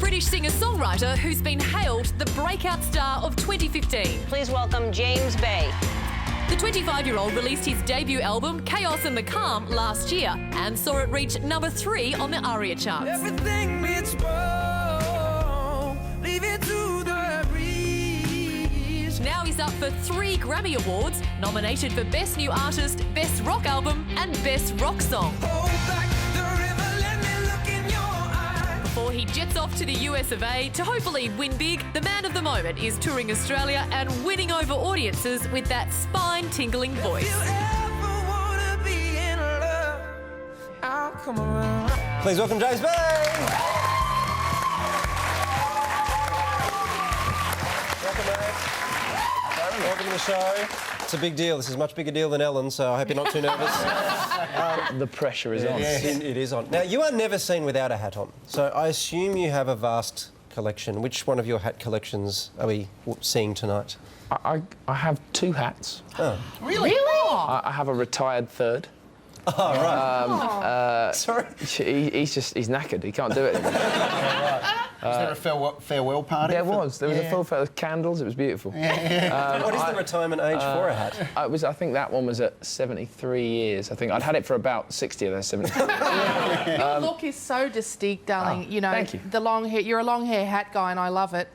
British singer-songwriter who's been hailed the breakout star of 2015. Please welcome James Bay. The 25-year-old released his debut album, Chaos and the Calm, last year and saw it reach number 3 on the ARIA charts. Everything meets wrong, leave it to the breeze. Now he's up for 3 Grammy Awards, nominated for Best New Artist, Best Rock Album and Best Rock Song. Hold back the river, let me look in your eyes. Before he jets off to the US of A to hopefully win big, the man of the moment is touring Australia and winning over audiences with that spine-tingling voice. If you ever wanna be in love, I'll come around. Please welcome James Bay. Welcome, mate. Welcome to the show. It's a big deal. This is a much bigger deal than Ellen, so I hope you're not too nervous. The pressure is on. Yes, it is on. Now, you are never seen without a hat on, so I assume you have a vast collection. Which one of your hat collections are we seeing tonight? I have 2 hats. Oh. Really? I have a retired third. Oh, right. Sorry? He's knackered. He can't do it anymore. Was there a farewell party? There was a full set of candles. It was beautiful. What is the retirement age for a hat? I think that one was at 73 years. I think I'd had it for about 60 of those 73. Your look is so distinct, darling. You know, thank you. The long hair. You're a long hair hat guy, and I love it.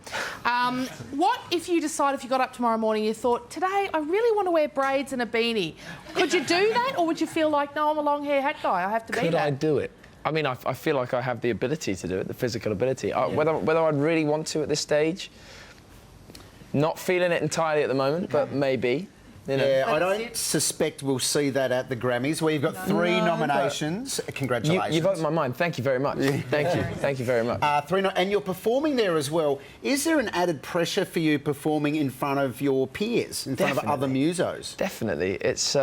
What if you decide, if you got up tomorrow morning, you thought, today I really want to wear braids and a beanie? Could you do that, or would you feel like, no, I'm a long hair hat guy, I have to be that? Could I do it? I mean, I feel like I have the ability to do it, the physical ability. Whether I'd really want to at this stage, not feeling it entirely at the moment, but maybe. You know. Yeah, I don't suspect we'll see that at the Grammys, where you've got 3 nominations. Congratulations. You've opened my mind. Thank you very much. Thank you. Thank you very much. And you're performing there as well. Is there an added pressure for you performing in front of your peers, in front of other musos? Definitely. It's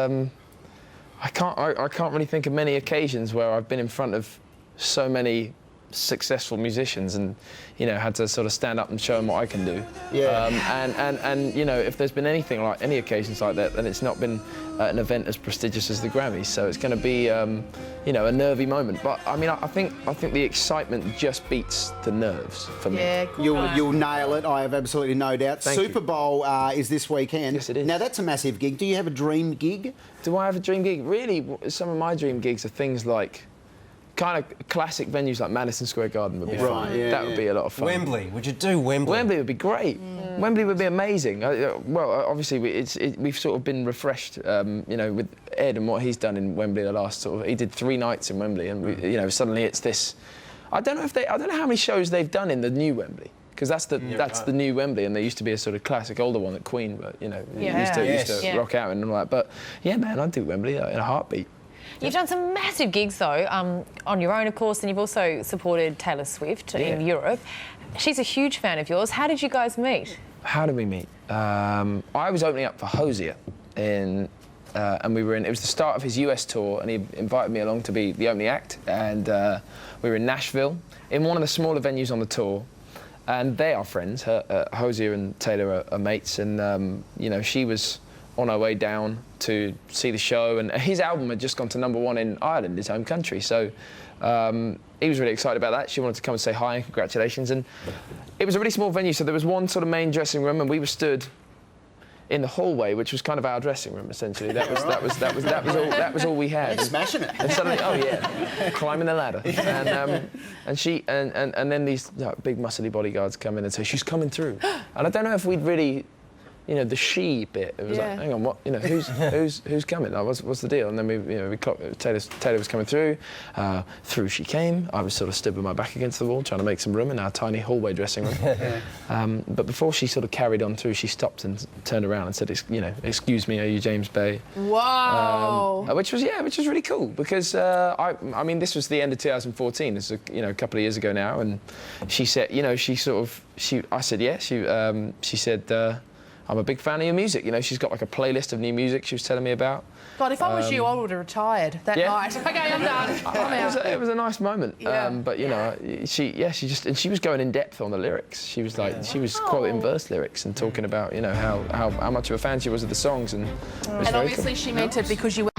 I can't really think of many occasions where I've been in front of so many successful musicians and, you know, had to sort of stand up and show them what I can do. Yeah. And you know, if there's been anything like any occasions like that, then it's not been an event as prestigious as the Grammys. So it's going to be, you know, a nervy moment. But I mean, I think the excitement just beats the nerves for me. Yeah, You'll nail it. I have absolutely no doubt. Thank Super Bowl is this weekend. Yes, it is. Now that's a massive gig. Do you have a dream gig? Do I have a dream gig? Really, some of my dream gigs are things like kind of classic venues like Madison Square Garden would be fun. Yeah, that would be a lot of fun. Wembley. Would you do Wembley? Wembley would be great. Wembley would be amazing. Well, obviously, we've sort of been refreshed, you know, with Ed and what he's done in Wembley the last sort of. He did 3 nights in Wembley, and you know, suddenly it's this. I don't know how many shows they've done in the new Wembley, because that's the new Wembley, and there used to be a sort of classic older one that Queen, but you know, used to rock out and all that. But yeah, man, I'd do Wembley in a heartbeat. You've done some massive gigs, though, on your own, of course, and you've also supported Taylor Swift in Europe. She's a huge fan of yours. How did you guys meet? How did we meet? I was opening up for Hosier and we were in. It was the start of his US tour, and he invited me along to be the opening act. And we were in Nashville, in one of the smaller venues on the tour. And they are friends. Hosier and Taylor are mates, and you know, she was on our way down to see the show, and his album had just gone to #1 in Ireland, his home country, so he was really excited about that. She wanted to come and say hi and congratulations, and it was a really small venue, so there was one sort of main dressing room, and we were stood in the hallway, which was kind of our dressing room essentially. That was all we had. You're smashing it. And suddenly, oh yeah, climbing the ladder, and she and then these big muscly bodyguards come in and say she's coming through, and I don't know if we'd really. You know, the she bit. It was like, hang on, what? You know, who's coming? Like, what's the deal? And then we clocked. Taylor was coming through. Through she came. I was sort of stood with my back against the wall, trying to make some room in our tiny hallway dressing room. But before she sort of carried on through, she stopped and turned around and said, you know, excuse me, are you James Bay? Wow. Which was really cool because I mean, this was the end of 2014. This is a couple of years ago now, and she said, you know, I said yes. She said. I'm a big fan of your music. You know, she's got like a playlist of new music she was telling me about. God, if I was you, I would have retired that night. Okay, I'm done. It was a nice moment. Yeah. But you know, she was going in depth on the lyrics. She was like, she was quoting verse lyrics and talking about, you know, how much of a fan she was of the songs, and it was very obviously cool. she meant it because you were